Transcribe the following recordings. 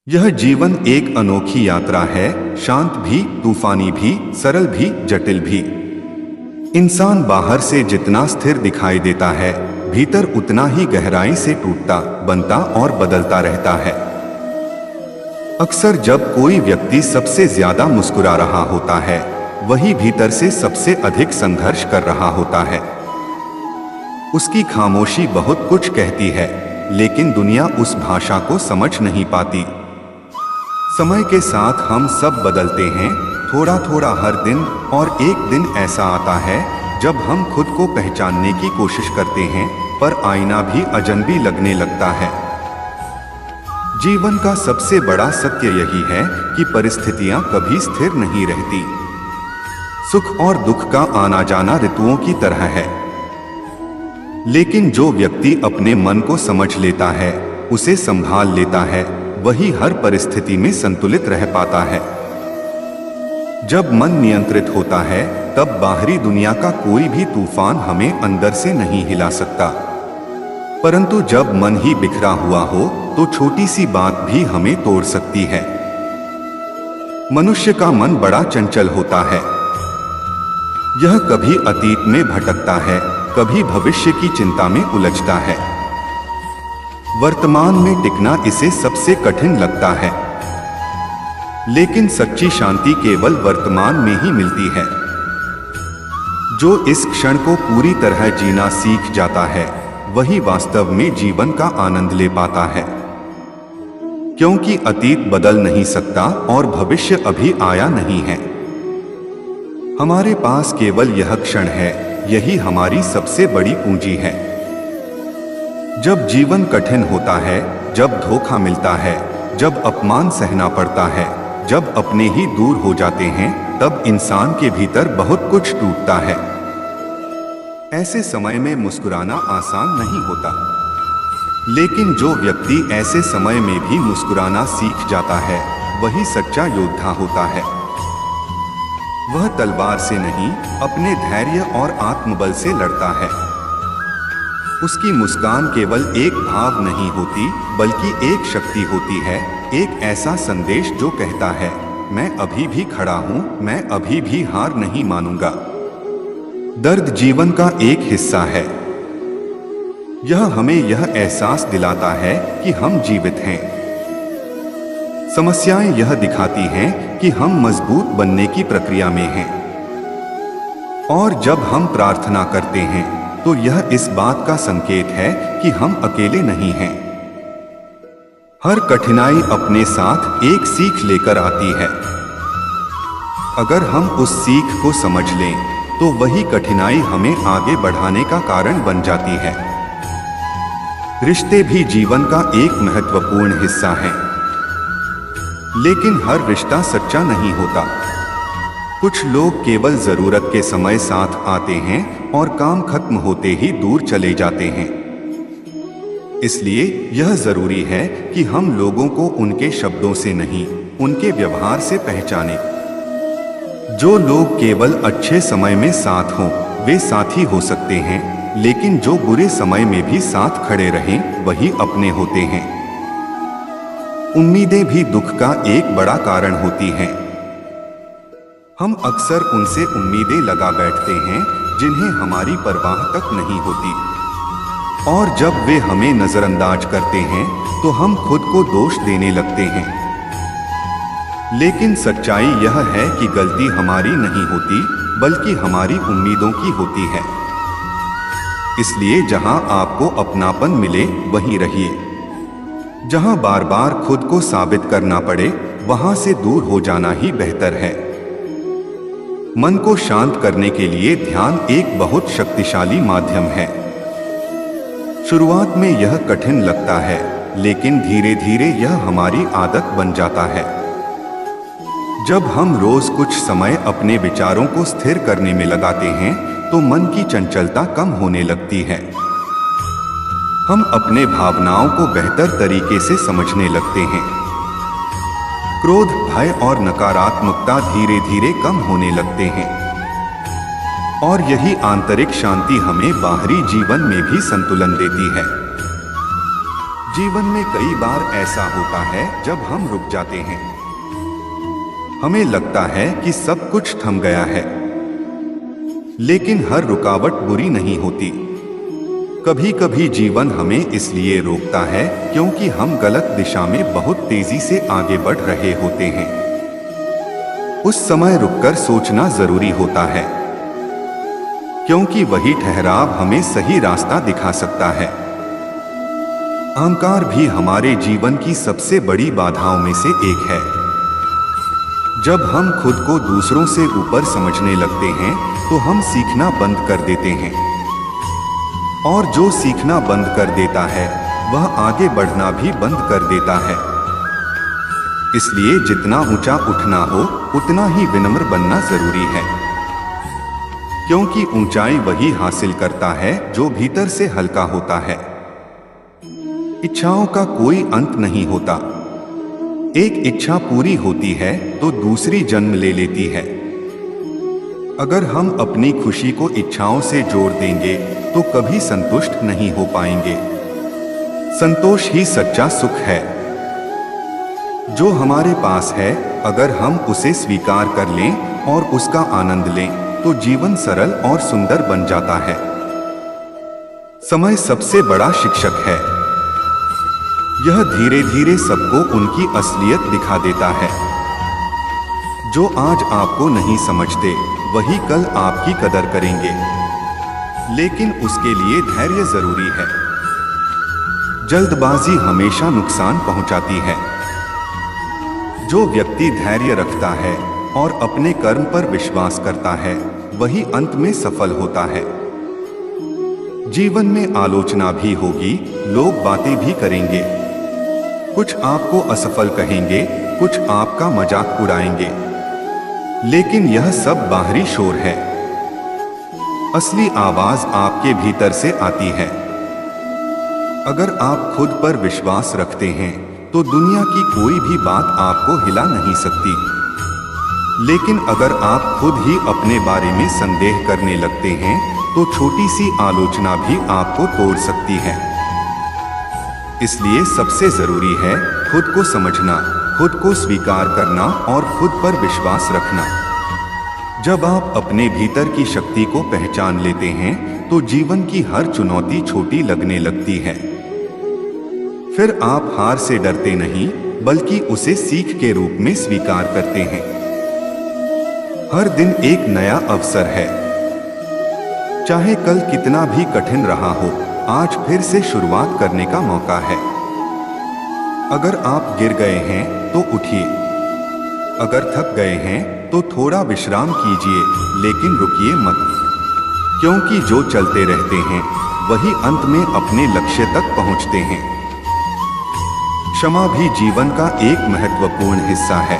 यह जीवन एक अनोखी यात्रा है, शांत भी, तूफानी भी, सरल भी, जटिल भी। इंसान बाहर से जितना स्थिर दिखाई देता है, भीतर उतना ही गहराई से टूटता, बनता और बदलता रहता है। अक्सर जब कोई व्यक्ति सबसे ज्यादा मुस्कुरा रहा होता है, वही भीतर से सबसे अधिक संघर्ष कर रहा होता है। उसकी खामोशी बहुत कुछ कहती है, लेकिन दुनिया उस भाषा को समझ नहीं पाती। समय के साथ हम सब बदलते हैं, थोड़ा थोड़ा हर दिन, और एक दिन ऐसा आता है जब हम खुद को पहचानने की कोशिश करते हैं, पर आईना भी अजनबी लगने लगता है। जीवन का सबसे बड़ा सत्य यही है कि परिस्थितियां कभी स्थिर नहीं रहती। सुख और दुख का आना जाना ऋतुओं की तरह है। लेकिन जो व्यक्ति अपने मन को समझ लेता है, उसे संभाल लेता है, वही हर परिस्थिति में संतुलित रह पाता है। जब मन नियंत्रित होता है, तब बाहरी दुनिया का कोई भी तूफान हमें अंदर से नहीं हिला सकता। परंतु जब मन ही बिखरा हुआ हो, तो छोटी सी बात भी हमें तोड़ सकती है। मनुष्य का मन बड़ा चंचल होता है। यह कभी अतीत में भटकता है, कभी भविष्य की चिंता में उलझता है। वर्तमान में टिकना इसे सबसे कठिन लगता है। लेकिन सच्ची शांति केवल वर्तमान में ही मिलती है। जो इस क्षण को पूरी तरह जीना सीख जाता है, वही वास्तव में जीवन का आनंद ले पाता है। क्योंकि अतीत बदल नहीं सकता और भविष्य अभी आया नहीं है। हमारे पास केवल यह क्षण है, यही हमारी सबसे बड़ी पूंजी है। जब जीवन कठिन होता है, जब धोखा मिलता है, जब अपमान सहना पड़ता है, जब अपने ही दूर हो जाते हैं, तब इंसान के भीतर बहुत कुछ टूटता है। ऐसे समय में मुस्कुराना आसान नहीं होता। लेकिन जो व्यक्ति ऐसे समय में भी मुस्कुराना सीख जाता है, वही सच्चा योद्धा होता है। वह तलवार से नहीं, अपने धैर्य और आत्मबल से लड़ता है। उसकी मुस्कान केवल एक भाव नहीं होती, बल्कि एक शक्ति होती है, एक ऐसा संदेश जो कहता है, मैं अभी भी खड़ा हूं, मैं अभी भी हार नहीं मानूंगा। दर्द जीवन का एक हिस्सा है। यह हमें यह एहसास दिलाता है कि हम जीवित हैं। समस्याएं यह दिखाती हैं कि हम मजबूत बनने की प्रक्रिया में हैं। और जब हम प्रार्थना करते हैं, तो यह इस बात का संकेत है कि हम अकेले नहीं हैं। हर कठिनाई अपने साथ एक सीख लेकर आती है। अगर हम उस सीख को समझ लें, तो वही कठिनाई हमें आगे बढ़ाने का कारण बन जाती है। रिश्ते भी जीवन का एक महत्वपूर्ण हिस्सा हैं। लेकिन हर रिश्ता सच्चा नहीं होता। कुछ लोग केवल जरूरत के समय साथ आते हैं और काम खत्म होते ही दूर चले जाते हैं। इसलिए यह जरूरी है कि हम लोगों को उनके शब्दों से नहीं, उनके व्यवहार से पहचानें। जो लोग केवल अच्छे समय में साथ हों, वे साथी हो सकते हैं, लेकिन जो बुरे समय में भी साथ खड़े रहें, वही अपने होते हैं। उम्मीदें भी दुख का एक बड़ा कारण होती हैं। हम अक्सर उनसे उम्मीदें लगा बैठते हैं जिन्हें हमारी परवाह तक नहीं होती। और जब वे हमें नजरअंदाज करते हैं, तो हम खुद को दोष देने लगते हैं। लेकिन सच्चाई यह है कि गलती हमारी नहीं होती, बल्कि हमारी उम्मीदों की होती है। इसलिए जहां आपको अपनापन मिले, वहीं रहिए। जहां बार बार खुद को साबित करना पड़े, वहां से दूर हो जाना ही बेहतर है। मन को शांत करने के लिए ध्यान एक बहुत शक्तिशाली माध्यम है। शुरुआत में यह कठिन लगता है, लेकिन धीरे धीरे यह हमारी आदत बन जाता है। जब हम रोज कुछ समय अपने विचारों को स्थिर करने में लगाते हैं, तो मन की चंचलता कम होने लगती है। हम अपने भावनाओं को बेहतर तरीके से समझने लगते हैं। क्रोध, भय और नकारात्मकता धीरे धीरे कम होने लगते हैं। और यही आंतरिक शांति हमें बाहरी जीवन में भी संतुलन देती है। जीवन में कई बार ऐसा होता है जब हम रुक जाते हैं। हमें लगता है कि सब कुछ थम गया है, लेकिन हर रुकावट बुरी नहीं होती। कभी कभी जीवन हमें इसलिए रोकता है क्योंकि हम गलत दिशा में बहुत तेजी से आगे बढ़ रहे होते हैं। उस समय रुककर सोचना जरूरी होता है, क्योंकि वही ठहराव हमें सही रास्ता दिखा सकता है। अहंकार भी हमारे जीवन की सबसे बड़ी बाधाओं में से एक है। जब हम खुद को दूसरों से ऊपर समझने लगते हैं तो हम सीखना बंद कर देते हैं, और जो सीखना बंद कर देता है वह आगे बढ़ना भी बंद कर देता है। इसलिए जितना ऊंचा उठना हो उतना ही विनम्र बनना जरूरी है, क्योंकि ऊंचाई वही हासिल करता है जो भीतर से हल्का होता है। इच्छाओं का कोई अंत नहीं होता। एक इच्छा पूरी होती है तो दूसरी जन्म ले लेती है। अगर हम अपनी खुशी को इच्छाओं से जोड़ देंगे तो कभी संतुष्ट नहीं हो पाएंगे। संतोष ही सच्चा सुख है। जो हमारे पास है, अगर हम उसे स्वीकार कर लें और उसका आनंद लें तो जीवन सरल और सुंदर बन जाता है। समय सबसे बड़ा शिक्षक है। यह धीरे धीरे सबको उनकी असलियत दिखा देता है। जो आज आपको नहीं समझते वही कल आपकी कदर करेंगे, लेकिन उसके लिए धैर्य जरूरी है। जल्दबाजी हमेशा नुकसान पहुंचाती है। जो व्यक्ति धैर्य रखता है और अपने कर्म पर विश्वास करता है वही अंत में सफल होता है। जीवन में आलोचना भी होगी, लोग बातें भी करेंगे। कुछ आपको असफल कहेंगे, कुछ आपका मजाक उड़ाएंगे, लेकिन यह सब बाहरी शोर है। असली आवाज आपके भीतर से आती है। अगर आप खुद पर विश्वास रखते हैं तो दुनिया की कोई भी बात आपको हिला नहीं सकती। लेकिन अगर आप खुद ही अपने बारे में संदेह करने लगते हैं तो छोटी सी आलोचना भी आपको तोड़ सकती है। इसलिए सबसे जरूरी है खुद को समझना, खुद को स्वीकार करना और खुद पर विश्वास रखना। जब आप अपने भीतर की शक्ति को पहचान लेते हैं तो जीवन की हर चुनौती छोटी लगने लगती है। फिर आप हार से डरते नहीं, बल्कि उसे सीख के रूप में स्वीकार करते हैं। हर दिन एक नया अवसर है। चाहे कल कितना भी कठिन रहा हो, आज फिर से शुरुआत करने का मौका है। अगर आप गिर गए हैं तो उठिए। अगर थक गए हैं तो थोड़ा विश्राम कीजिए, लेकिन रुकिए मत, क्योंकि जो चलते रहते हैं वही अंत में अपने लक्ष्य तक पहुंचते हैं। क्षमा भी जीवन का एक महत्वपूर्ण हिस्सा है।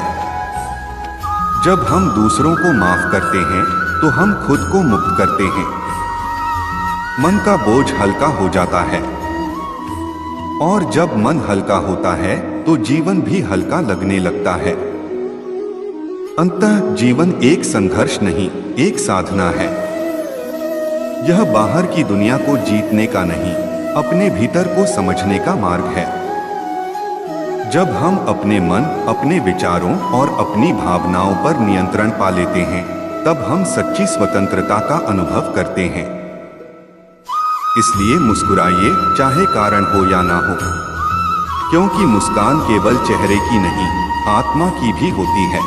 जब हम दूसरों को माफ करते हैं तो हम खुद को मुक्त करते हैं। मन का बोझ हल्का हो जाता है, और जब मन हल्का होता है तो जीवन भी हल्का लगने लगता है। अंततः जीवन एक संघर्ष नहीं, एक साधना है। यह बाहर की दुनिया को जीतने का नहीं, अपने भीतर को समझने का मार्ग है। जब हम अपने मन, अपने विचारों और अपनी भावनाओं पर नियंत्रण पा लेते हैं, तब हम सच्ची स्वतंत्रता का अनुभव करते हैं। इसलिए मुस्कुराइए, चाहे कारण हो या ना हो, क्योंकि मुस्कान केवल चेहरे की नहीं, आत्मा की भी होती है।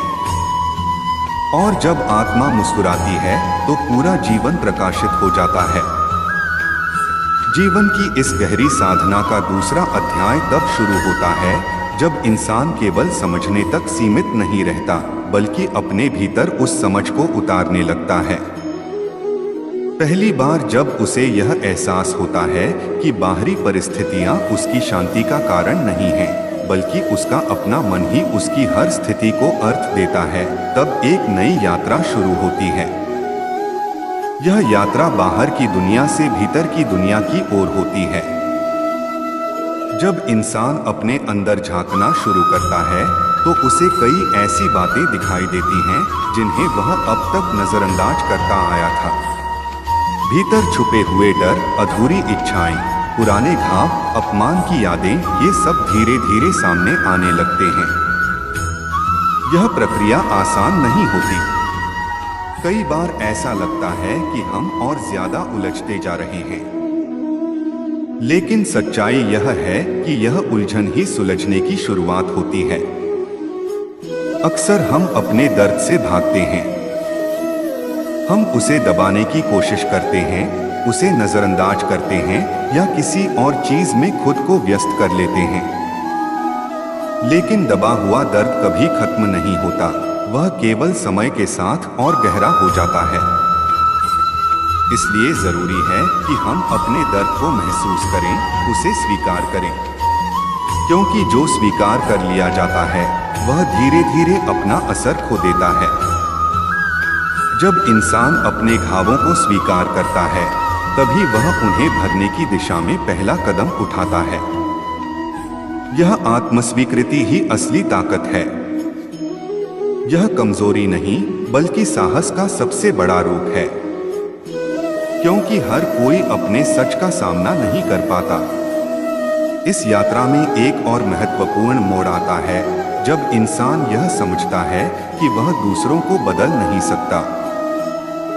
और जब आत्मा मुस्कुराती है तो पूरा जीवन प्रकाशित हो जाता है। जीवन की इस गहरी साधना का दूसरा अध्याय तब शुरू होता है जब इंसान केवल समझने तक सीमित नहीं रहता, बल्कि अपने भीतर उस समझ को उतारने लगता है। पहली बार जब उसे यह एहसास होता है कि बाहरी परिस्थितियां उसकी शांति का कारण नहीं हैं, बल्कि उसका अपना मन ही उसकी हर स्थिति को अर्थ देता है, तब एक नई यात्रा शुरू होती है। यह यात्रा बाहर की दुनिया से भीतर की दुनिया की ओर होती है। जब इंसान अपने अंदर झांकना शुरू करता है तो उसे कई ऐसी बातें दिखाई देती हैं जिन्हें वह अब तक नजरअंदाज करता आया था। भीतर छुपे हुए डर, अधूरी इच्छाएं, पुराने घाव, अपमान की यादें, ये सब धीरे धीरे सामने आने लगते हैं। यह प्रक्रिया आसान नहीं होती। कई बार ऐसा लगता है कि हम और ज्यादा उलझते जा रहे हैं, लेकिन सच्चाई यह है कि यह उलझन ही सुलझने की शुरुआत होती है। अक्सर हम अपने दर्द से भागते हैं। हम उसे दबाने की कोशिश करते हैं, उसे नजरअंदाज करते हैं या किसी और चीज में खुद को व्यस्त कर लेते हैं। लेकिन दबा हुआ दर्द कभी खत्म नहीं होता, वह केवल समय के साथ और गहरा हो जाता है। इसलिए जरूरी है कि हम अपने दर्द को महसूस करें, उसे स्वीकार करें, क्योंकि जो स्वीकार कर लिया जाता है वह धीरे धीरे अपना असर खो देता है। जब इंसान अपने घावों को स्वीकार करता है, तभी वह उन्हें भरने की दिशा में पहला कदम उठाता है। यह आत्मस्वीकृति ही असली ताकत है। यह कमजोरी नहीं, बल्कि साहस का सबसे बड़ा रूप है, क्योंकि हर कोई अपने सच का सामना नहीं कर पाता। इस यात्रा में एक और महत्वपूर्ण मोड़ आता है, जब इंसान यह समझता है कि वह दूसरों को बदल नहीं सकता।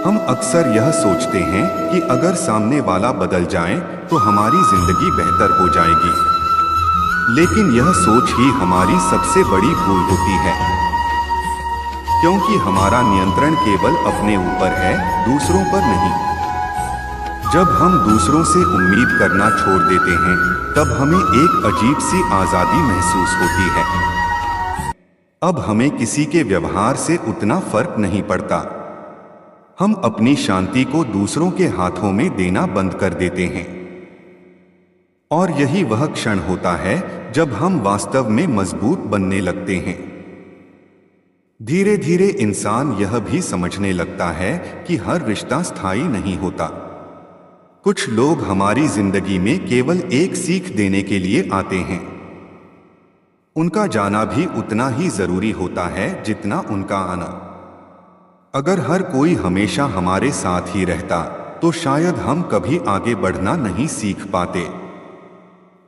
हम अक्सर यह सोचते हैं कि अगर सामने वाला बदल जाए तो हमारी जिंदगी बेहतर हो जाएगी, लेकिन यह सोच ही हमारी सबसे बड़ी भूल होती है, क्योंकि हमारा नियंत्रण केवल अपने ऊपर है, दूसरों पर नहीं। जब हम दूसरों से उम्मीद करना छोड़ देते हैं, तब हमें एक अजीब सी आजादी महसूस होती है। अब हमें किसी के व्यवहार से उतना फर्क नहीं पड़ता। हम अपनी शांति को दूसरों के हाथों में देना बंद कर देते हैं। और यही वह क्षण होता है जब हम वास्तव में मजबूत बनने लगते हैं। धीरे धीरे इंसान यह भी समझने लगता है कि हर रिश्ता स्थायी नहीं होता। कुछ लोग हमारी जिंदगी में केवल एक सीख देने के लिए आते हैं। उनका जाना भी उतना ही जरूरी होता है जितना उनका आना। अगर हर कोई हमेशा हमारे साथ ही रहता, तो शायद हम कभी आगे बढ़ना नहीं सीख पाते।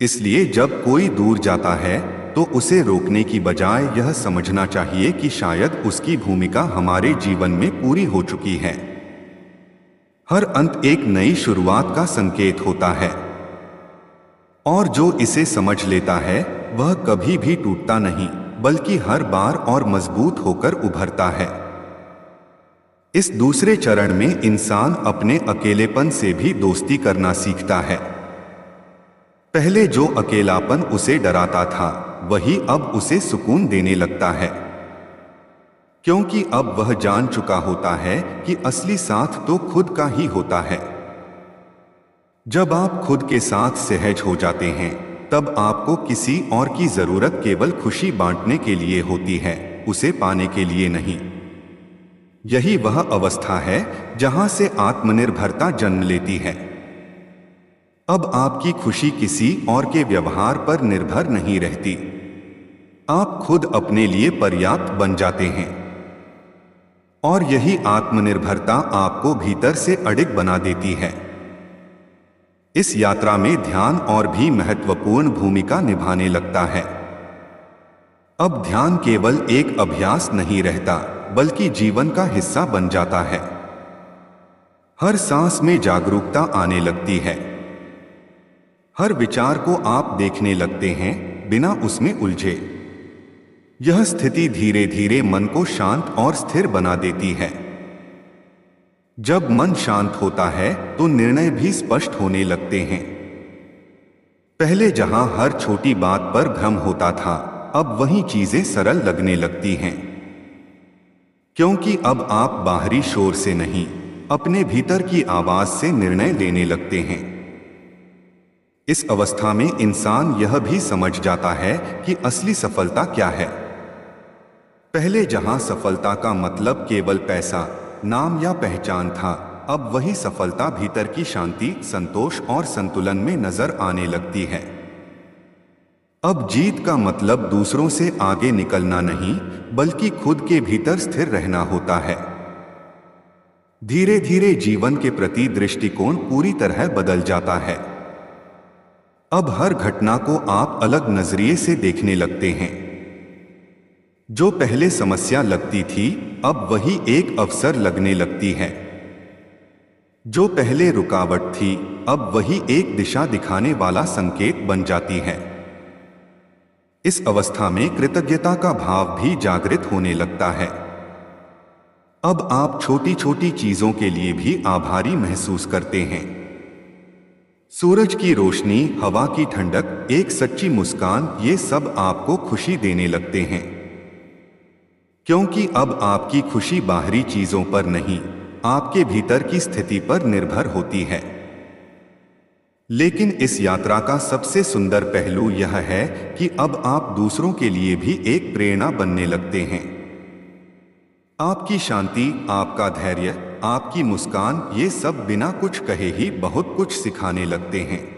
इसलिए जब कोई दूर जाता है, तो उसे रोकने की बजाय यह समझना चाहिए कि शायद उसकी भूमिका हमारे जीवन में पूरी हो चुकी है। हर अंत एक नई शुरुआत का संकेत होता है, और जो इसे समझ लेता है वह कभी भी टूटता नहीं, बल्कि हर बार और मजबूत होकर उभरता है। इस दूसरे चरण में इंसान अपने अकेलेपन से भी दोस्ती करना सीखता है। पहले जो अकेलापन उसे डराता था, वही अब उसे सुकून देने लगता है, क्योंकि अब वह जान चुका होता है कि असली साथ तो खुद का ही होता है। जब आप खुद के साथ सहज हो जाते हैं, तब आपको किसी और की जरूरत केवल खुशी बांटने के लिए होती है, उसे पाने के लिए नहीं। यही वह अवस्था है जहां से आत्मनिर्भरता जन्म लेती है। अब आपकी खुशी किसी और के व्यवहार पर निर्भर नहीं रहती। आप खुद अपने लिए पर्याप्त बन जाते हैं, और यही आत्मनिर्भरता आपको भीतर से अडिग बना देती है। इस यात्रा में ध्यान और भी महत्वपूर्ण भूमिका निभाने लगता है। अब ध्यान केवल एक अभ्यास नहीं रहता, बल्कि जीवन का हिस्सा बन जाता है। हर सांस में जागरूकता आने लगती है। हर विचार को आप देखने लगते हैं, बिना उसमें उलझे। यह स्थिति धीरे धीरे मन को शांत और स्थिर बना देती है। जब मन शांत होता है, तो निर्णय भी स्पष्ट होने लगते हैं। पहले जहां हर छोटी बात पर भ्रम होता था, अब वही चीजें सरल लगने लगती हैं, क्योंकि अब आप बाहरी शोर से नहीं, अपने भीतर की आवाज से निर्णय लेने लगते हैं। इस अवस्था में इंसान यह भी समझ जाता है कि असली सफलता क्या है। पहले जहां सफलता का मतलब केवल पैसा, नाम या पहचान था, अब वही सफलता भीतर की शांति, संतोष और संतुलन में नजर आने लगती है। अब जीत का मतलब दूसरों से आगे निकलना नहीं, बल्कि खुद के भीतर स्थिर रहना होता है। धीरे धीरे जीवन के प्रति दृष्टिकोण पूरी तरह बदल जाता है। अब हर घटना को आप अलग नजरिए से देखने लगते हैं। जो पहले समस्या लगती थी, अब वही एक अवसर लगने लगती है। जो पहले रुकावट थी, अब वही एक दिशा दिखाने वाला संकेत बन जाती है। इस अवस्था में कृतज्ञता का भाव भी जागृत होने लगता है। अब आप छोटी छोटी चीजों के लिए भी आभारी महसूस करते हैं। सूरज की रोशनी, हवा की ठंडक, एक सच्ची मुस्कान, ये सब आपको खुशी देने लगते हैं। क्योंकि अब आपकी खुशी बाहरी चीजों पर नहीं, आपके भीतर की स्थिति पर निर्भर होती है। लेकिन इस यात्रा का सबसे सुंदर पहलू यह है कि अब आप दूसरों के लिए भी एक प्रेरणा बनने लगते हैं। आपकी शांति, आपका धैर्य, आपकी मुस्कान, ये सब बिना कुछ कहे ही बहुत कुछ सिखाने लगते हैं।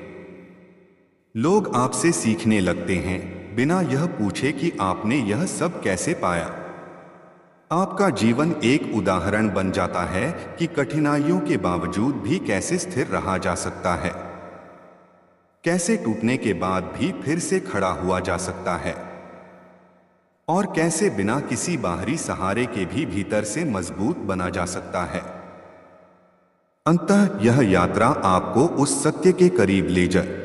लोग आपसे सीखने लगते हैं, बिना यह पूछे कि आपने यह सब कैसे पाया। आपका जीवन एक उदाहरण बन जाता है कि कठिनाइयों के बावजूद भी कैसे स्थिर रहा जा सकता है, कैसे टूटने के बाद भी फिर से खड़ा हुआ जा सकता है, और कैसे बिना किसी बाहरी सहारे के भी भीतर से मजबूत बना जा सकता है। अंततः यह यात्रा आपको उस सत्य के करीब ले जाए